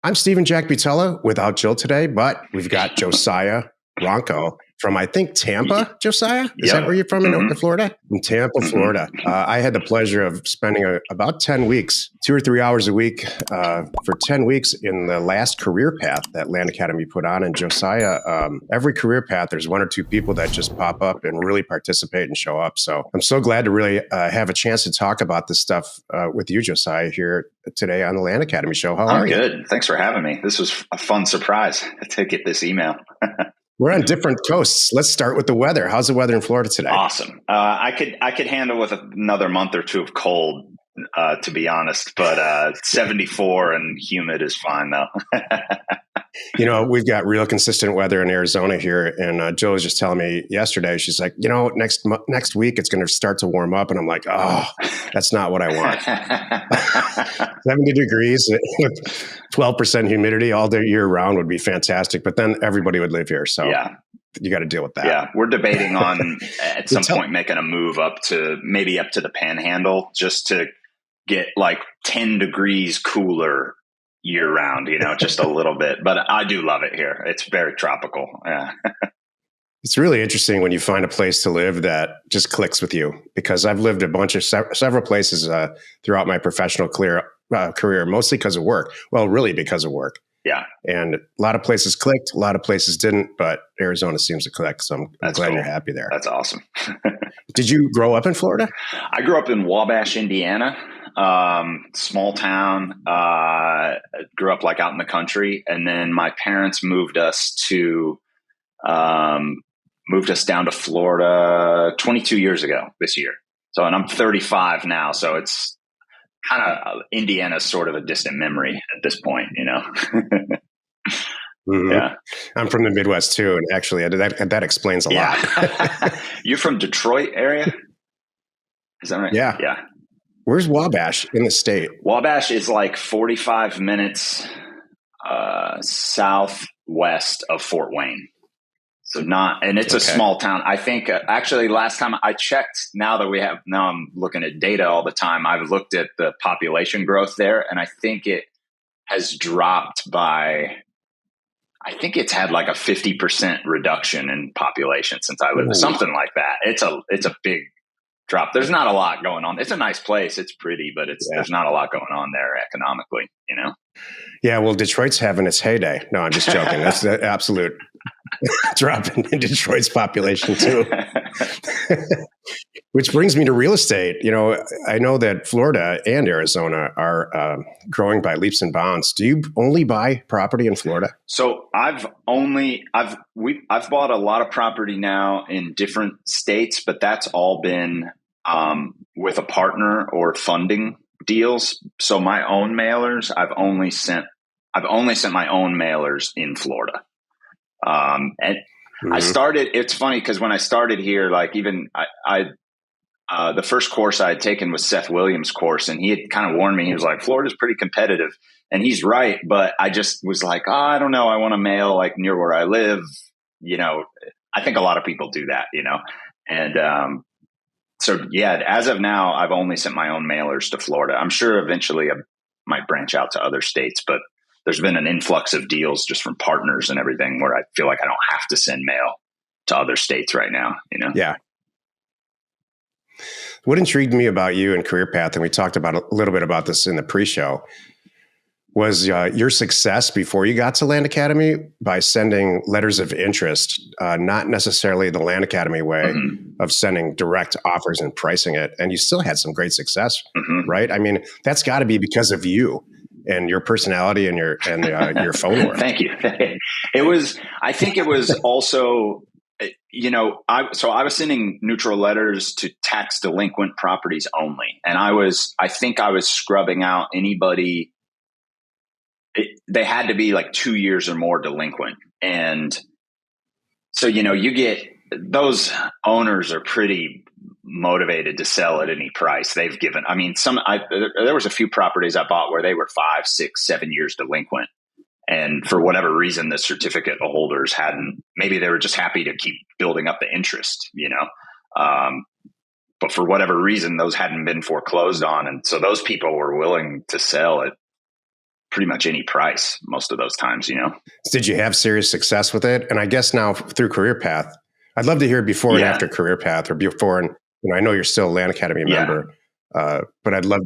I'm Stephen Jack Butella without Jill today, but we've got Josiah Ronco from, I think, Tampa. Josiah? Is that where you're from in Florida? In Tampa, Florida. I had the pleasure of spending about 10 weeks, 2 or 3 hours a week for 10 weeks in the last career path that Land Academy put on. And Josiah, every career path, there's 1 or 2 people that just pop up and really participate and show up. So I'm so glad to really have a chance to talk about this stuff with you, Josiah, here today on the Land Academy show. How are you? I'm good. Thanks for having me. This was a fun surprise to get this email. We're on different coasts. Let's start with the weather. How's the weather in Florida today? Awesome. I could handle with another month or 2 of cold, to be honest, but 74 and humid is fine though. You know, we've got real consistent weather in Arizona here. And Jill was just telling me yesterday, she's like, you know, next week it's going to start to warm up. And I'm like, oh, that's not what I want. 70 degrees, 12% humidity all day year round would be fantastic. But then everybody would live here. So yeah, you got to deal with that. Yeah, we're debating on at some point making a move up to the Panhandle just to get like 10 degrees cooler year round, you know, just a little bit. But I do love it here. It's very tropical. Yeah. It's really interesting when you find a place to live that just clicks with you, because I've lived a bunch of several places throughout my professional career, mostly because of work. Well, really because of work. Yeah. And a lot of places clicked, a lot of places didn't, but Arizona seems to click. So I'm glad you're happy there. That's awesome. Did you grow up in Florida? I grew up in Wabash, Indiana. Small town, grew up like out in the country. And then my parents moved us down to Florida 22 years ago this year. So, and I'm 35 now. So it's kind of Indiana's sort of a distant memory at this point, you know? Mm-hmm. Yeah. I'm from the Midwest too. And actually that explains a lot. You're from Detroit area? Is that right? Yeah. Yeah. Where's Wabash in the state? Wabash is like 45 minutes southwest of Fort Wayne. So it's a small town. I think actually last time I checked, now I'm looking at data all the time. I've looked at the population growth there, and I think it has dropped by, I think it's had like a 50% reduction in population since I lived. Something like that. It's a big drop. There's not a lot going on. It's a nice place. It's pretty, but there's not a lot going on there economically, you know? Yeah. Well, Detroit's having its heyday. No, I'm just joking. That's the absolute drop in Detroit's population too. Which brings me to real estate. You know, I know that Florida and Arizona are growing by leaps and bounds. Do you only buy property in Florida? So I've bought a lot of property now in different states, but that's all been with a partner or funding deals. So my own mailers, I've only sent my own mailers in Florida. I started, it's funny because when I started here, like even the first course I had taken was Seth Williams' course, and he had kind of warned me. He was like, Florida's pretty competitive, and he's right. But I just was like, I don't know. I want to mail like near where I live. You know, I think a lot of people do that, you know? And, so yeah, as of now, I've only sent my own mailers to Florida. I'm sure eventually I might branch out to other states, but there's been an influx of deals just from partners and everything where I feel like I don't have to send mail to other states right now, you know? Yeah. What intrigued me about you and Career Path, and we talked about a little bit about this in the pre-show, was your success before you got to Land Academy by sending letters of interest, not necessarily the Land Academy way of sending direct offers and pricing it. And you still had some great success, right? I mean, that's got to be because of you and your personality and your phone work. Thank you. I think it was also, you know, I was sending neutral letters to tax delinquent properties only. And I think I was scrubbing out anybody. They had to be like 2 years or more delinquent. And so, you know, you get those owners are pretty motivated to sell at any price. They've given, I mean, there was a few properties I bought where they were 5, 6, 7 years delinquent. And for whatever reason, the certificate holders maybe they were just happy to keep building up the interest, you know? But for whatever reason, those hadn't been foreclosed on. And so those people were willing to sell at pretty much any price most of those times, Did you have serious success with it? And I guess now through Career Path, I'd love to hear before and after Career Path, or before and, I know you're still a Land Academy member, but I'd love,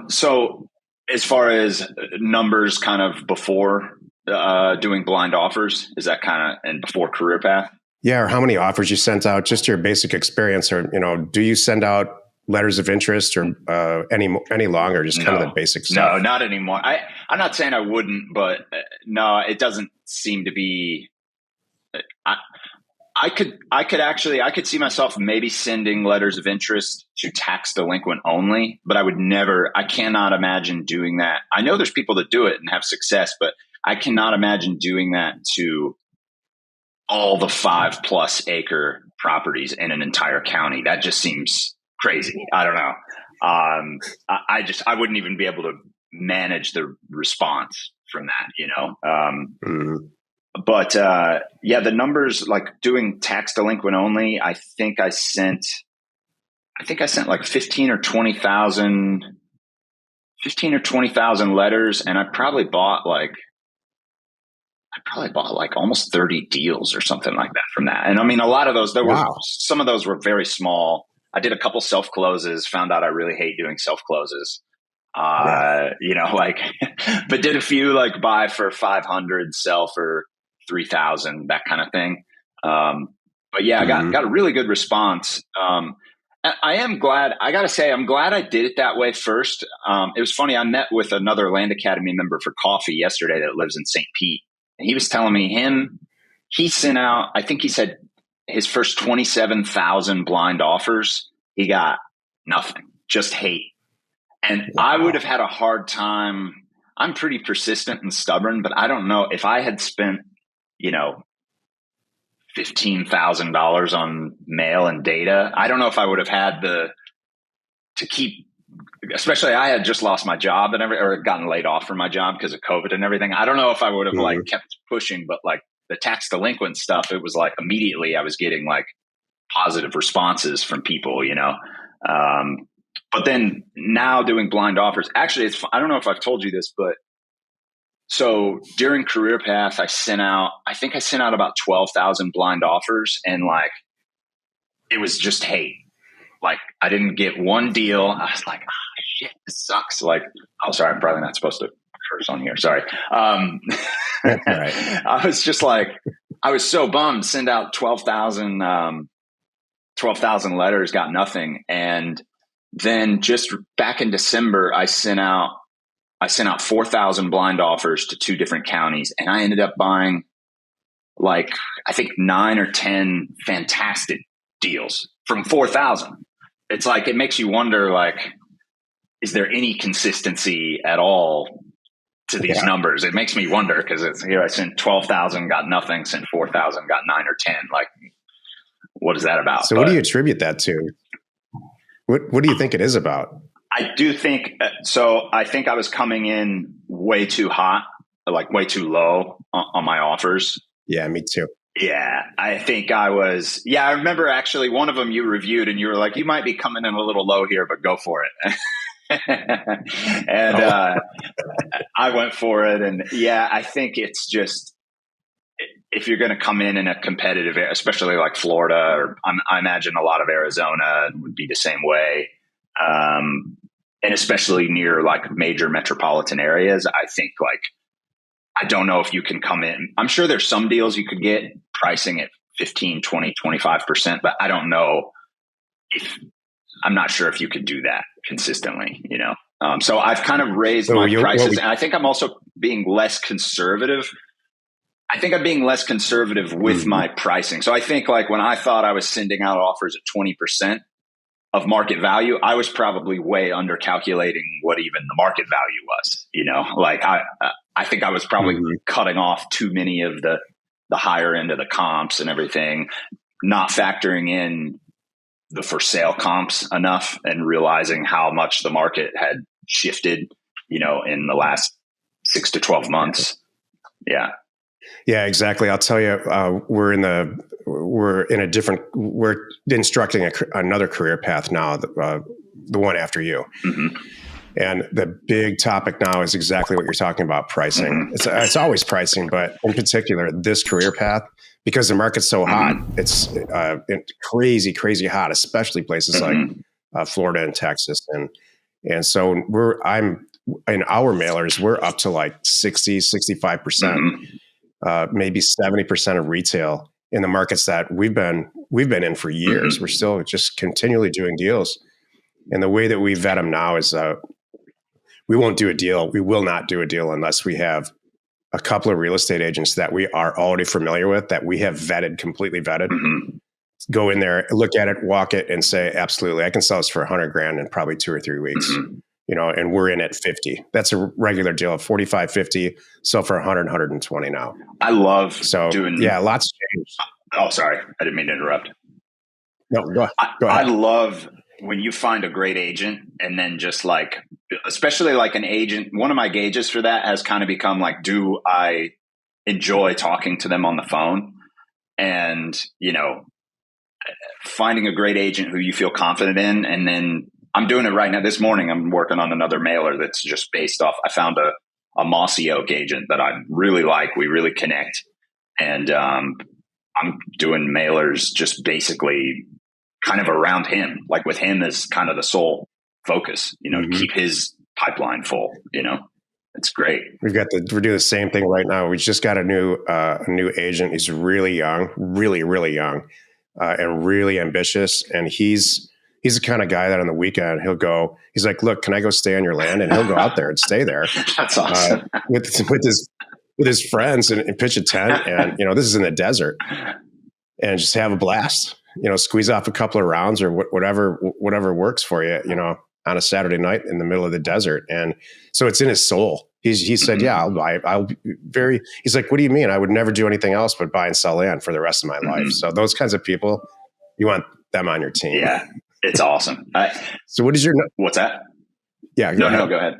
So as far as numbers kind of before doing blind offers, is that kind of, and before Career Path? Yeah. Or how many offers you sent out, just your basic experience, or, do you send out letters of interest or any longer, just kind of the basic stuff? No, not anymore. I'm not saying I wouldn't, but no, it doesn't seem to be. I could see myself maybe sending letters of interest to tax delinquent only, but I cannot imagine doing that. I know there's people that do it and have success, but I cannot imagine doing that to all the 5+ acre properties in an entire county. That just seems crazy. I don't know. I wouldn't even be able to manage the response from that, But the numbers, like doing tax delinquent only, I think I sent like 15 or 20,000 letters, and I probably bought like almost 30 deals or something like that from that. And I mean, a lot of those, some of those were very small. I did a couple self closes, found out I really hate doing self closes. But did a few like buy for 500, sell for 3,000, that kind of thing. But yeah, I got a really good response. I am glad. I got to say, I'm glad I did it that way first. It was funny. I met with another Land Academy member for coffee yesterday that lives in St. Pete, and he was telling me he sent out, I think he said his first 27,000 blind offers, he got nothing, just hate. And I would have had a hard time. I'm pretty persistent and stubborn, but I don't know if I had spent, $15,000 on mail and data. I don't know if I would have had to keep, especially I had just lost my job or gotten laid off from my job because of COVID and everything. I don't know if I would have kept pushing, but like the tax delinquent stuff, it was like immediately I was getting like positive responses from people, but then now doing blind offers, actually, I don't know if I've told you this, but so during Career Path, I think I sent out about 12,000 blind offers, and like, it was just hate. Like, I didn't get one deal. I was like, oh shit, this sucks. Like, oh, sorry, I'm probably not supposed to curse on here. Sorry. Right. I was just like, I was so bummed. Send out 12,000 letters, got nothing. And then just back in December, I sent out 4,000 blind offers to 2 different counties, and I ended up buying like, I think 9 or 10 fantastic deals from 4,000. It's like, it makes you wonder, like, is there any consistency at all to these numbers? It makes me wonder, because it's here, I sent 12,000, got nothing, sent 4,000, got 9 or 10. Like, what is that about? So what do you attribute that to? What do you think it is about? I do think so. I think I was coming in way too hot, like way too low on my offers. Yeah, me too. Yeah, I think I was. Yeah, I remember actually one of them you reviewed, and you were like, "You might be coming in a little low here, but go for it." And I went for it, and yeah, I think it's just, if you're going to come in a competitive area, especially like Florida, or I imagine a lot of Arizona would be the same way. And especially near like major metropolitan areas, I think like, I don't know if you can come in. I'm sure there's some deals you could get pricing at 15, 20, 25%, but I don't know I'm not sure if you could do that consistently, So I've kind of raised my prices, and I think I'm also being less conservative. I think I'm being less conservative with my pricing. So I think like when I thought I was sending out offers at 20% of market value, I was probably way under calculating what even the market value was, like I think I was probably cutting off too many of the higher end of the comps and everything, not factoring in the for sale comps enough, and realizing how much the market had shifted, in the last 6 to 12 months. Yeah. Yeah, exactly. I'll tell you, we're instructing another career path now, the one after you. And the big topic now is exactly what you're talking about, pricing. It's always pricing, but in particular, this career path, because the market's so hot, it's crazy hot, especially places like Florida and Texas. And so I'm in our mailers, we're up to like 60, 65%, maybe 70% of retail in the markets that we've been in for years. We're still just continually doing deals. And the way that we vet them now is we won't do a deal. We will not do a deal unless we have a couple of real estate agents that we are already familiar with, that we have vetted, completely vetted. Go in there, look at it, walk it, and say, absolutely, I can sell this for $100,000 in probably 2 or 3 weeks. And we're in at 50. That's a regular deal of 45, 50, sell for 100, 120 now. I love doing. Yeah, lots changed. Oh, sorry. I didn't mean to interrupt. No, go ahead. I love when you find a great agent and then just like, especially like an agent, one of my gauges for that has kind of become like, do I enjoy talking to them on the phone? And, finding a great agent who you feel confident in. And then I'm doing it right now. This morning, I'm working on another mailer that's just based off. I found a Mossy Oak agent that I really like. We really connect. And I'm doing mailers just basically kind of around him, like with him as kind of the sole focus, to keep his pipeline full, It's great. We're doing the same thing right now. We just got a new agent. He's really young, really young, and really ambitious. And he's the kind of guy that on the weekend he's like, look, can I go stay on your land? And he'll go out there and stay there. That's awesome. With his friends and pitch a tent. And, this is in the desert, and just have a blast, squeeze off a couple of rounds or whatever works for you, on a Saturday night in the middle of the desert. And so it's in his soul. He said, yeah, I'll be he's like, what do you mean? I would never do anything else but buy and sell land for the rest of my life. So those kinds of people, you want them on your team. Yeah. It's awesome. So what's that? Yeah. Go ahead.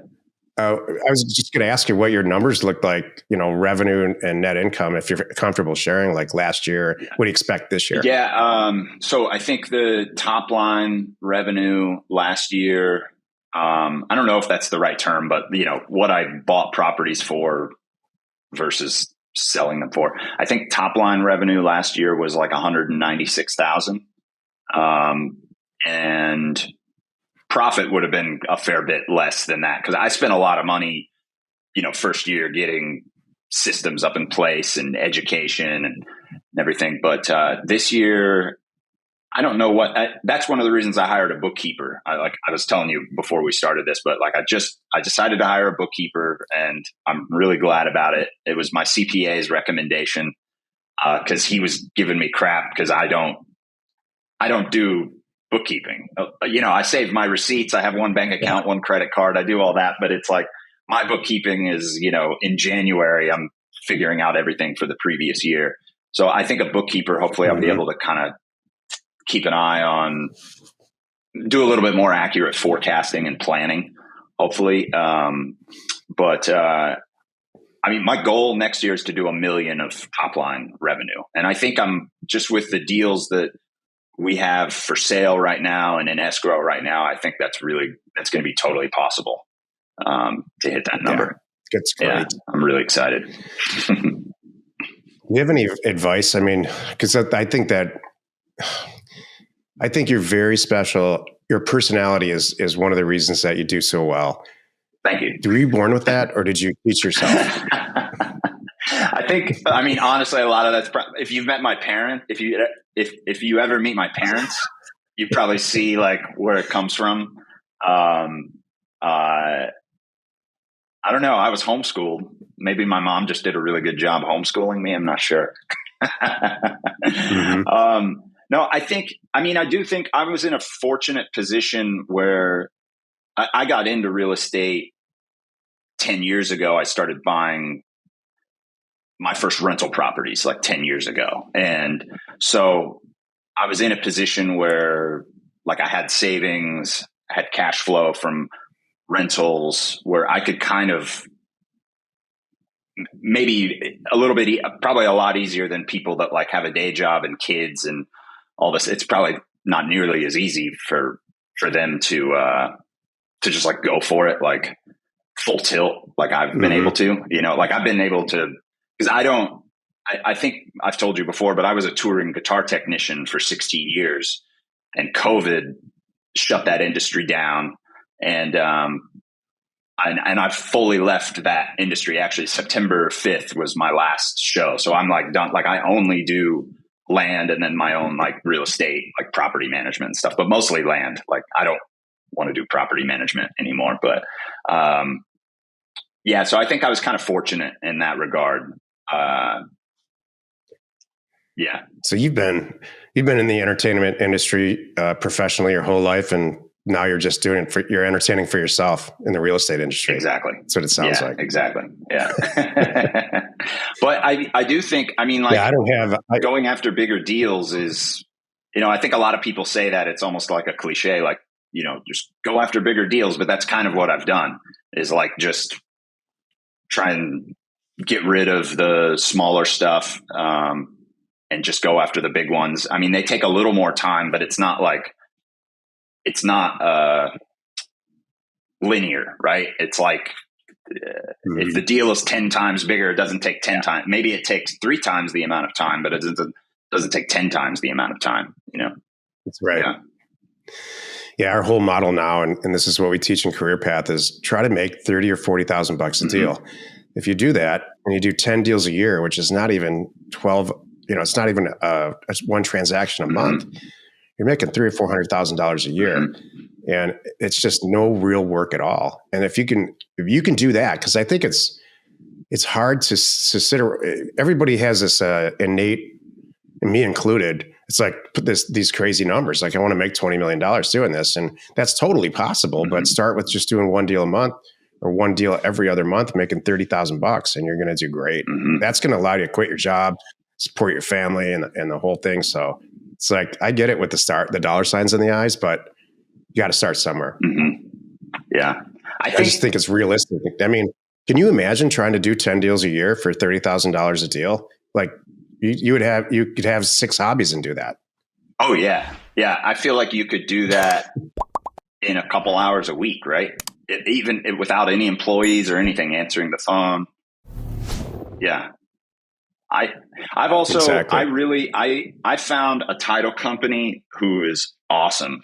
I was just going to ask you what your numbers look like, revenue and net income, if you're comfortable sharing, like last year. What do you expect this year? Yeah. So I think the top line revenue last year, I don't know if that's the right term, but what I bought properties for versus selling them for. I think top line revenue last year was like 196,000. And profit would have been a fair bit less than that, because I spent a lot of money, first year getting systems up in place and education and everything. But this year, I don't know that's one of the reasons I hired a bookkeeper. I was telling you before we started this, but like I decided to hire a bookkeeper, and I'm really glad about it. It was my CPA's recommendation, because he was giving me crap because I don't do bookkeeping. I save my receipts. I have one bank account, one credit card. I do all that, but it's like my bookkeeping is, in January, I'm figuring out everything for the previous year. So I think a bookkeeper, hopefully I'll be able to kind of keep an eye on, do a little bit more accurate forecasting and planning, hopefully. But my goal next year is to do $1 million of top line revenue. And I think I'm just with the deals that we have for sale right now and in escrow right now, I think that's going to be totally possible to hit that number. Yeah, that's great. Yeah, I'm really excited. Do you have any advice? Because I think you're very special. Your personality is one of the reasons that you do so well. Thank you. Were you born with that, or did you teach yourself? Honestly, a lot of that's if you've met my parents, if you ever meet my parents, you probably see like where it comes from. I don't know. I was homeschooled. Maybe my mom just did a really good job homeschooling me. I'm not sure. No, I do think I was in a fortunate position where I got into real estate 10 years ago. I started buying my first rental properties like 10 years ago. And so I was in a position where like I had savings, I had cash flow from rentals where I could kind of maybe a little bit, probably a lot easier than people that like have a day job and kids and all this. It's probably not nearly as easy for them to to just like go for it, like full tilt, like I've been able to, like I've been able to, because I think I've told you before, but I was a touring guitar technician for 16 years, and COVID shut that industry down. And I've fully left that industry. Actually, September 5th was my last show. So I'm like done. Like I only do land and then my own like real estate, like property management and stuff, but mostly land. Like I don't want to do property management anymore, but yeah, so I think I was kind of fortunate in that regard. Yeah. So you've been in the entertainment industry professionally your whole life, and now you're just doing it you're entertaining for yourself in the real estate industry. Exactly. That's what it sounds like. Exactly. Yeah. But I do think, I mean, like, yeah, going after bigger deals is, I think a lot of people say that it's almost like a cliche, like, just go after bigger deals. But that's kind of what I've done, is like just try and get rid of the smaller stuff and just go after the big ones. I mean, they take a little more time, but it's not linear, right? It's like if the deal is 10 times bigger, it doesn't take 10 times. Maybe it takes 3 times the amount of time, but it doesn't take 10 times the amount of time, That's right. Yeah. Our whole model now, and this is what we teach in Career Path, is try to make $30,000 or $40,000 a deal. If you do that and you do 10 deals a year, which is not even 12, it's not even one transaction a month, you're making $300,000 or $400,000 a year. And it's just no real work at all. And if you can do that, because I think it's hard to sit. Everybody has this innate, and me included. It's like put these crazy numbers. Like I want to make $20 million doing this, and that's totally possible. But start with just doing one deal a month or one deal every other month, making $30,000, and you're going to do great. That's going to allow you to quit your job, support your family, and the whole thing. So it's like I get it with the dollar signs in the eyes, but you got to start somewhere. Yeah. I just think it's realistic. I mean, can you imagine trying to do 10 deals a year for $30,000 a deal? Like you could have 6 hobbies and do that. Oh yeah. Yeah. I feel like you could do that in a couple hours a week, right? Even without any employees or anything answering the phone. Yeah. I've also, exactly. I found a title company who is awesome.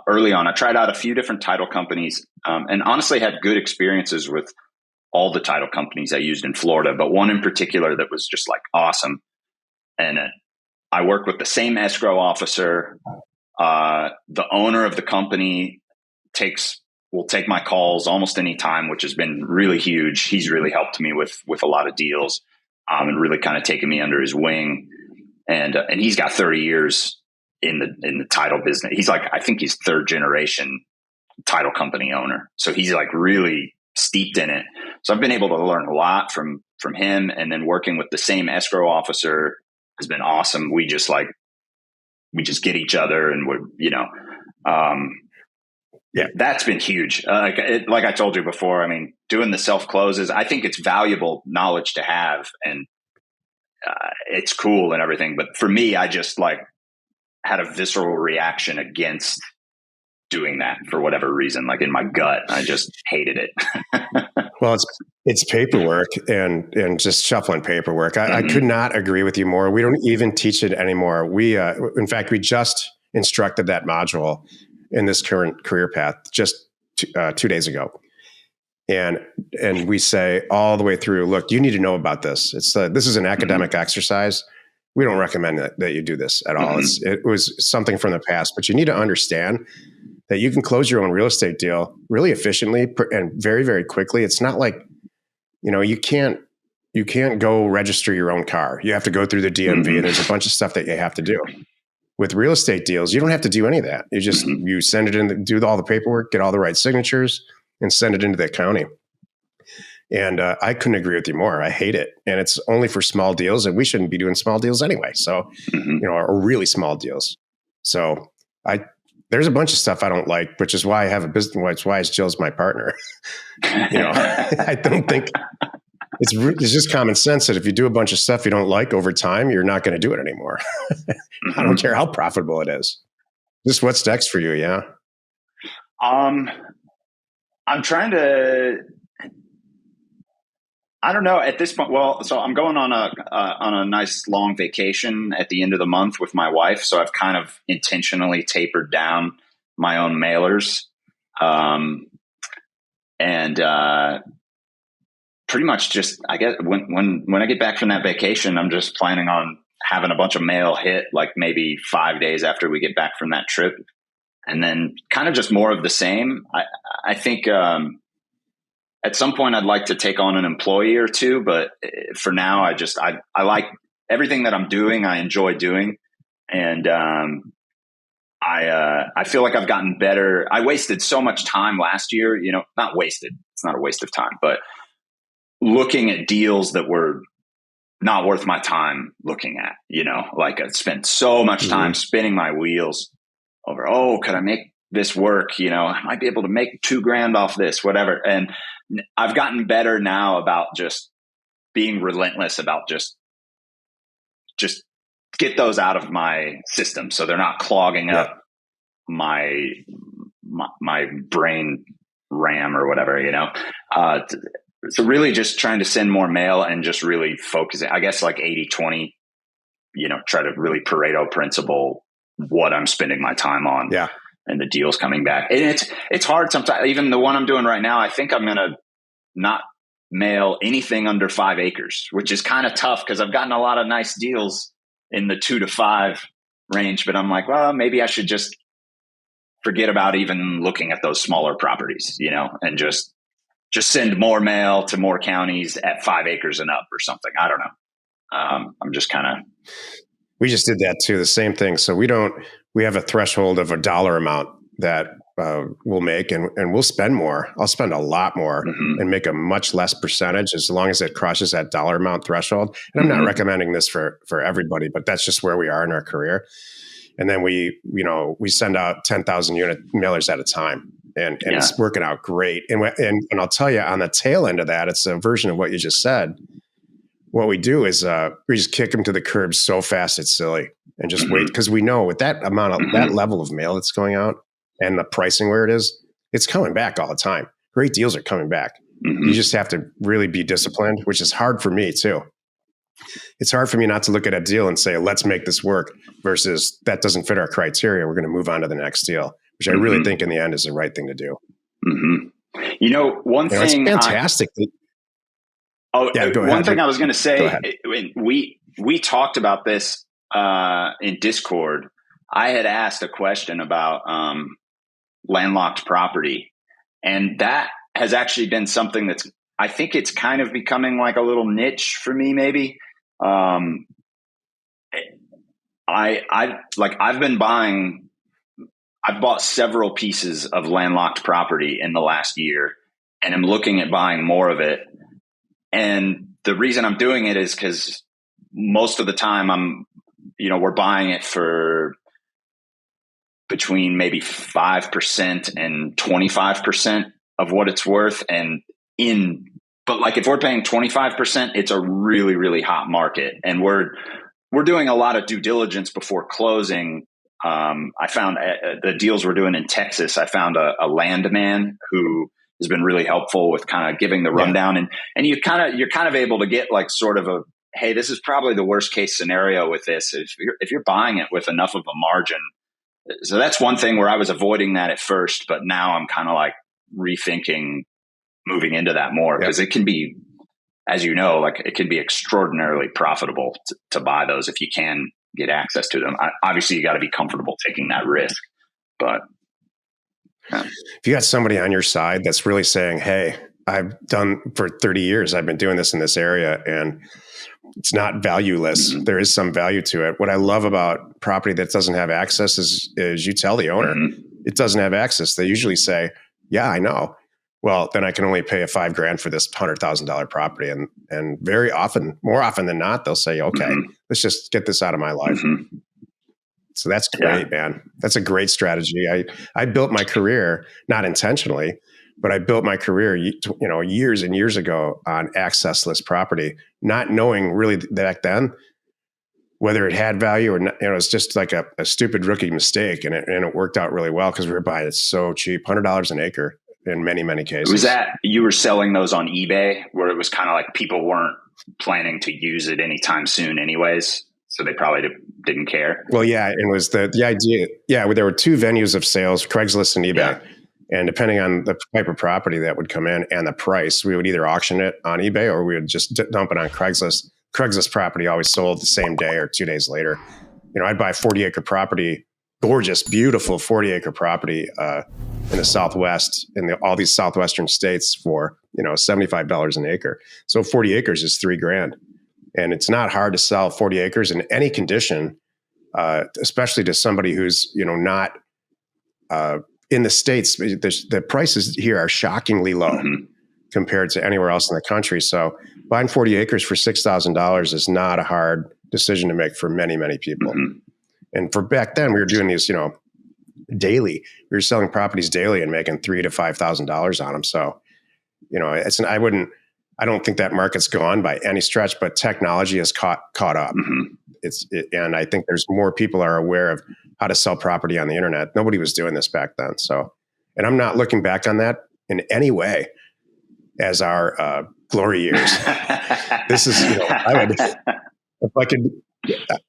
Early on, I tried out a few different title companies, and honestly had good experiences with all the title companies I used in Florida, but one in particular that was just like awesome. And I worked with the same escrow officer. The owner of the company will take my calls almost any time, which has been really huge. He's really helped me with a lot of deals, and really kind of taken me under his wing. And he's got 30 years in the title business. He's like, I think he's 3rd generation title company owner. So he's like really steeped in it. So I've been able to learn a lot from him, and then working with the same escrow officer has been awesome. We just get each other, and that's been huge. Like I told you before, I mean, doing the self closes, I think it's valuable knowledge to have, and it's cool and everything. But for me, I just like had a visceral reaction against doing that for whatever reason. Like in my gut, I just hated it. Well, it's paperwork and just shuffling paperwork. I could not agree with you more. We don't even teach it anymore. In fact, we just instructed that module in this current career path just 2 days ago. And we say all the way through, look, you need to know about this. This is an academic exercise. We don't recommend that you do this at all. It was something from the past, but you need to understand that you can close your own real estate deal really efficiently and very, very quickly. It's not like, you can't go register your own car. You have to go through the DMV, and there's a bunch of stuff that you have to do. With real estate deals, you don't have to do any of that. You just, you send it in, do all the paperwork, get all the right signatures, and send it into the county. And I couldn't agree with you more. I hate it. And it's only for small deals, and we shouldn't be doing small deals anyway. So, or really small deals. So there's a bunch of stuff I don't like, which is why I have a business. Which is why Jill's my partner. I don't think it's just common sense that if you do a bunch of stuff you don't like over time, you're not going to do it anymore. I don't care how profitable it is. Just what's next for you. Yeah. I'm trying to, I don't know at this point. Well, so I'm going on a nice long vacation at the end of the month with my wife. So I've kind of intentionally tapered down my own mailers. And pretty much just, I guess when I get back from that vacation, I'm just planning on having a bunch of mail hit like maybe 5 days after we get back from that trip. And then kind of just more of the same. I think at some point I'd like to take on an employee or two, but for now I like everything that I'm doing. I enjoy doing. And I feel like I've gotten better. I wasted so much time last year, not wasted. It's not a waste of time, but looking at deals that were not worth my time looking at, like I spent so much time spinning my wheels over, could I make this work? I might be able to make $2,000 off this, whatever. And I've gotten better now about just being relentless about just get those out of my system so they're not clogging up my brain RAM or whatever, so really just trying to send more mail and just really focusing, I guess like 80-20, try to really Pareto principle what I'm spending my time on. Yeah. And the deals coming back. And it's hard sometimes. Even the one I'm doing right now, I think I'm going to not mail anything under 5 acres, which is kind of tough because I've gotten a lot of nice deals in the 2 to 5 range, but I'm like, well, maybe I should just forget about even looking at those smaller properties, and just send more mail to more counties at 5 acres and up or something. I don't know. I'm just kind of. We just did that too. The same thing. So we have a threshold of a dollar amount that we'll make and we'll spend more. I'll spend a lot more and make a much less percentage as long as it crosses that dollar amount threshold. And I'm not recommending this for everybody, but that's just where we are in our career. And then we send out 10,000 unit mailers at a time. And it's working out great. And I'll tell you, on the tail end of that, it's a version of what you just said. What we do is we just kick them to the curb so fast it's silly, and just wait, because we know with that amount of that level of mail that's going out and the pricing where it is, it's coming back all the time. Great deals are coming back. You just have to really be disciplined, which is hard for me too. It's hard for me not to look at a deal and say, let's make this work, versus that doesn't fit our criteria. We're going to move on to the next deal, which I really think in the end is the right thing to do. One thing. It's fantastic. One thing I was going to say, we talked about this in Discord. I had asked a question about landlocked property, and that has actually been something that's, I think it's kind of becoming like a little niche for me, maybe. I've bought several pieces of landlocked property in the last year, and I'm looking at buying more of it. And the reason I'm doing it is because most of the time we're buying it for between maybe 5% and 25% of what it's worth. But like if we're paying 25%, it's a really, really hot market. And we're doing a lot of due diligence before closing. I found the deals we're doing in Texas, I found a landman who has been really helpful with kind of giving the rundown, and you're kind of able to get like sort of hey, this is probably the worst case scenario with this if you're buying it with enough of a margin. So that's one thing where I was avoiding that at first, but now I'm kind of like rethinking moving into that more, because it can be, as you know, like it can be extraordinarily profitable to buy those if you can get access to them. Obviously, you got to be comfortable taking that risk, but. If you got somebody on your side that's really saying, hey, I've done for 30 years, I've been doing this in this area and it's not valueless. There is some value to it. What I love about property that doesn't have access is you tell the owner it doesn't have access. They usually say, yeah, I know. Well, then I can only pay $5,000 for this $100,000 property. And very often, more often than not, they'll say, okay, let's just get this out of my life. So that's great, man. That's a great strategy. I built my career, not intentionally, but I built my career, years and years ago on accessless property, not knowing really back then whether it had value or not. It's just like a stupid rookie mistake, and it worked out really well because we were buying it so cheap, $100 an acre. in many, many cases. Was that you were selling those on eBay where it was kind of like people weren't planning to use it anytime soon anyways, so they probably didn't care? Well, yeah, it was the idea. Yeah, there were two venues of sales, Craigslist and eBay. Yeah. And depending on the type of property that would come in and the price, we would either auction it on eBay or we would just dump it on Craigslist. Craigslist property always sold the same day or 2 days later. I'd buy a 40-acre property, gorgeous, beautiful 40-acre property in the Southwest, in all these Southwestern states for, $75 an acre. So 40 acres is $3,000. And it's not hard to sell 40 acres in any condition, especially to somebody who's, not in the States. The prices here are shockingly low compared to anywhere else in the country. So buying 40 acres for $6,000 is not a hard decision to make for many, many people. And for back then, we were doing these, daily. We were selling properties daily and making $3,000 to $5,000 on them. So, I don't think that market's gone by any stretch, but technology has caught up. And I think there's more people are aware of how to sell property on the internet. Nobody was doing this back then. So, and I'm not looking back on that in any way as our glory years. This is, that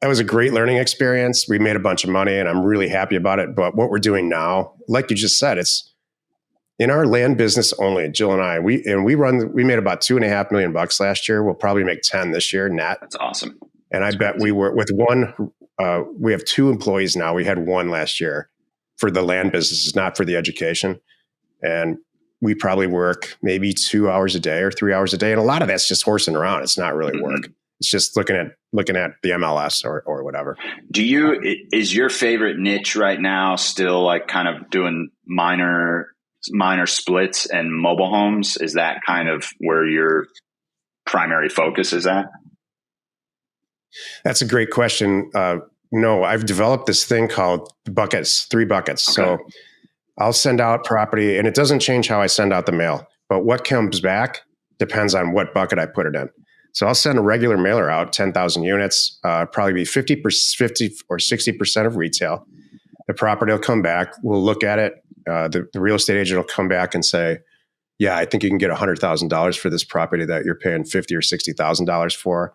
was a great learning experience. We made a bunch of money and I'm really happy about it. But what we're doing now, like you just said, it's in our land business only, Jill and I, we made about $2.5 million last year. We'll probably make 10 this year net. That's awesome. And I bet we were with one, we have 2 employees now. We had 1 last year for the land businesses, not for the education. And we probably work maybe 2 hours a day or 3 hours a day. And a lot of that's just horsing around. It's not really work. It's just looking at the MLS or whatever. Is your favorite niche right now still like kind of doing minor splits and mobile homes? Is that kind of where your primary focus is at? That's a great question. No, I've developed this thing called buckets, 3 buckets. Okay. So I'll send out property and it doesn't change how I send out the mail, but what comes back depends on what bucket I put it in. So I'll send a regular mailer out, 10,000 units, probably be 50 or 60% of retail. The property will come back. We'll look at it. The real estate agent will come back and say, yeah, I think you can get $100,000 for this property that you're paying $50,000 or $60,000 for.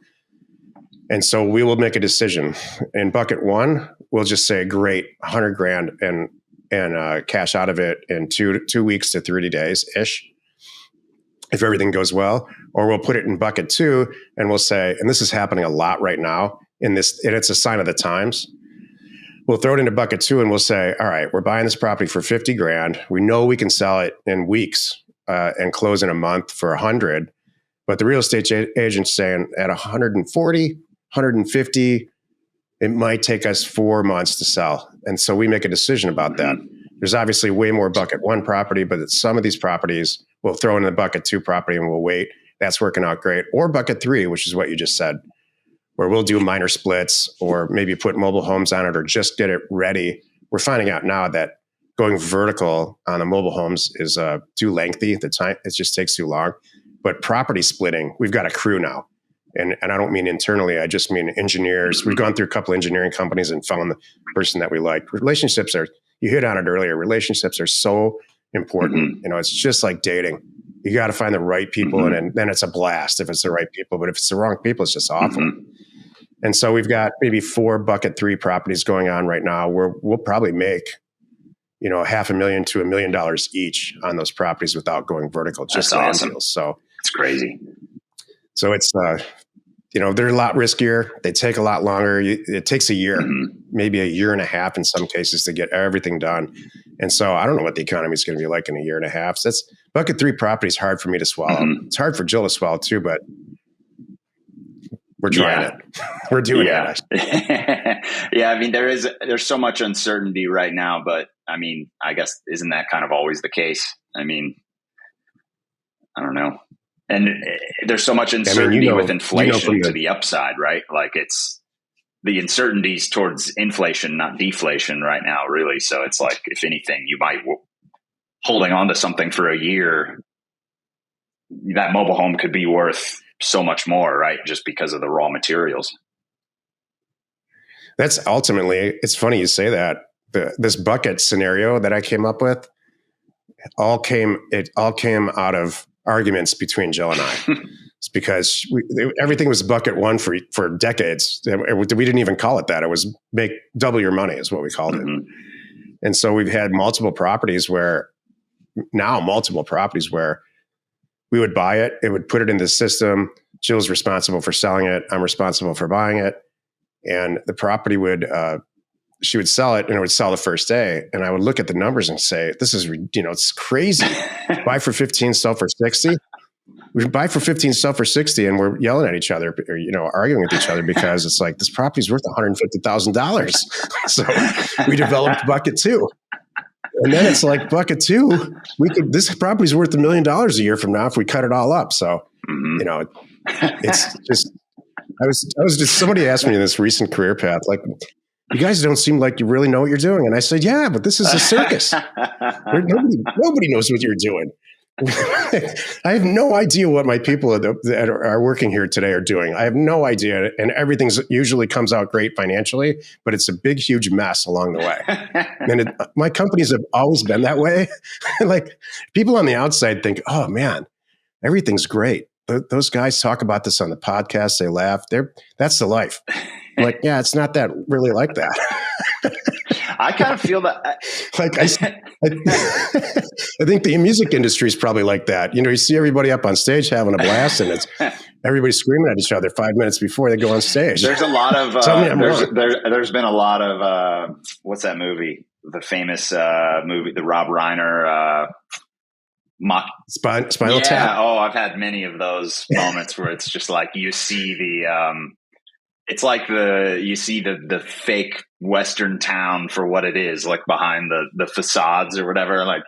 And so we will make a decision. In bucket 1, we'll just say, great, $100,000 and cash out of it in 2 weeks to 30 days ish, if everything goes well. Or we'll put it in bucket 2 and we'll say, and this is happening a lot right now and it's a sign of the times. We'll throw it into bucket 2 and we'll say, all right, we're buying this property for $50,000. We know we can sell it in weeks and close in a month for 100. But the real estate agent's saying at 140, 150, it might take us 4 months to sell. And so we make a decision about that. There's obviously way more bucket 1 property, but some of these properties we'll throw in the bucket 2 property and we'll wait. That's working out great. Or bucket 3, which is what you just said, where we'll do minor splits or maybe put mobile homes on it or just get it ready. We're finding out now that going vertical on the mobile homes is too lengthy. The time, it just takes too long. But property splitting, we've got a crew now. And I don't mean internally, I just mean engineers. We've gone through a couple engineering companies and found the person that we like. Relationships are, you hit on it earlier, relationships are so important. It's just like dating. You got to find the right people and then it's a blast if it's the right people. But if it's the wrong people, it's just awful. And so we've got maybe 4 bucket 3 properties going on right now where we'll probably make, $500,000 to $1 million each on those properties without going vertical. Just land deals. So it's crazy. So it's, they're a lot riskier. They take a lot longer. It takes a year, maybe a year and a half in some cases to get everything done. And so I don't know what the economy is going to be like in a year and a half. So that's bucket 3 property is hard for me to swallow. It's hard for Jill to swallow too, but we're trying it. We're doing it. Yeah. I mean, there's so much uncertainty right now, but I mean, I guess, isn't that kind of always the case? I mean, I don't know. And there's so much uncertainty with inflation to the upside, right? Like it's the uncertainties towards inflation, not deflation right now, really. So it's like, if anything, you might holding on to something for a year, that mobile home could be worth so much more, right? Just because of the raw materials. That's ultimately, it's funny you say that. This bucket scenario that I came up with it all came out of arguments between Jill and I. It's because everything was bucket one for decades. We didn't even call it that. It was make double your money is what we called it. And so we've had multiple properties where we would buy it. It would put it in the system. Jill's responsible for selling it. I'm responsible for buying it. And the property she would sell it and it would sell the first day. And I would look at the numbers and say, this is, it's crazy. Buy for 15, sell for 60. We buy for 15, sell for 60. And we're yelling at each other, or, arguing with each other because it's like, this property's worth $150,000. So we developed bucket two. And then it's like bucket two, this property's worth $1 million a year from now if we cut it all up. So, it's just, I was just, somebody asked me in this recent career path, like, you guys don't seem like you really know what you're doing. And I said, yeah, but this is a circus. Nobody knows what you're doing. I have no idea what my people that are working here today are doing. I have no idea. And everything usually comes out great financially, but it's a big, huge mess along the way. And my companies have always been that way. Like people on the outside think, oh man, everything's great. Those guys talk about this on the podcast. They laugh. That's the life. I'm like, yeah, it's not that really like that. I kind of feel that. I think the music industry is probably like that. You see everybody up on stage having a blast, and it's everybody screaming at each other 5 minutes before they go on stage. There's a lot of there's been a lot of what's that movie? The famous movie, the Rob Reiner. Spinal Tap. Oh, I've had many of those moments where it's just like you see it's like you see the fake Western town for what it is, like behind the facades or whatever. Like,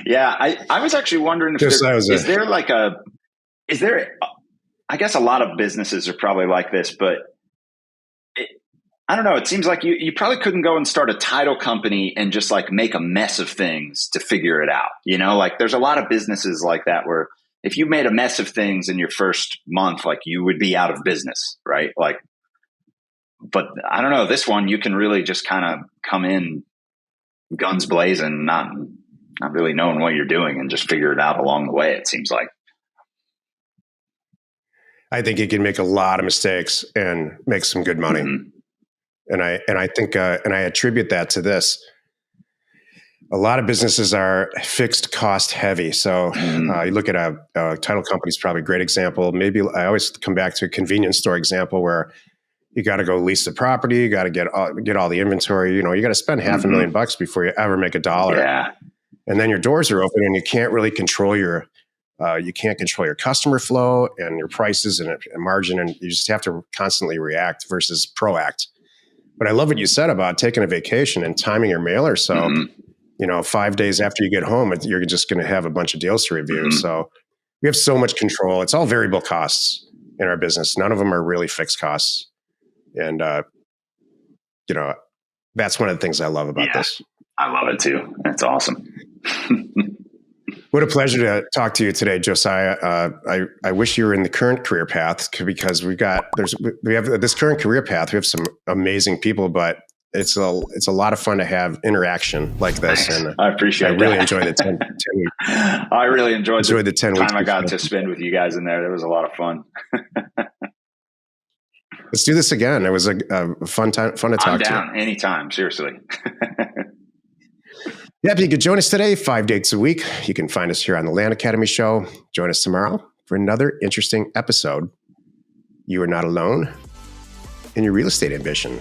yeah, I was actually wondering if I guess a lot of businesses are probably like this, but I don't know. It seems like you probably couldn't go and start a title company and just like make a mess of things to figure it out. Like there's a lot of businesses like that where if you made a mess of things in your first month, like you would be out of business, right? Like, but I don't know, this one, you can really just kind of come in guns blazing, not really knowing what you're doing and just figure it out along the way. It seems like. I think you can make a lot of mistakes and make some good money. Mm-hmm. And I think, and I attribute that to this. A lot of businesses are fixed cost heavy. So you look at a title company is probably a great example. Maybe I always come back to a convenience store example where you got to go lease the property. You got to get all the inventory. You got to spend $500,000 before you ever make a dollar. Yeah. And then your doors are open and you can't really control your customer flow and your prices and margin. And you just have to constantly react versus proact. But I love what you said about taking a vacation and timing your mailer. So, 5 days after you get home, you're just going to have a bunch of deals to review. Mm-hmm. So we have so much control. It's all variable costs in our business. None of them are really fixed costs. And, that's one of the things I love about this. I love it too. That's awesome. What a pleasure to talk to you today, Josiah. I wish you were in the current career path because we have this current career path. We have some amazing people, but it's a lot of fun to have interaction like this. And I appreciate it. I really enjoyed the 10 weeks. I really enjoyed the 10 time I got to spend with you guys in there. It was a lot of fun. Let's do this again. It was a fun to talk to you. I'm down anytime. Seriously. Yeah, if you could join us today, 5 days a week. You can find us here on the Land Academy Show. Join us tomorrow for another interesting episode. You are not alone in your real estate ambition.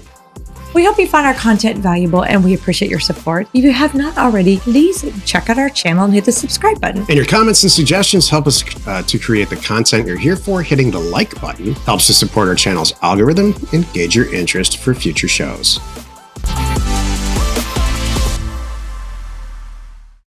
We hope you found our content valuable and we appreciate your support. If you have not already, please check out our channel and hit the subscribe button. And your comments and suggestions help us to create the content you're here for. Hitting the like button helps to support our channel's algorithm and gauge your interest for future shows.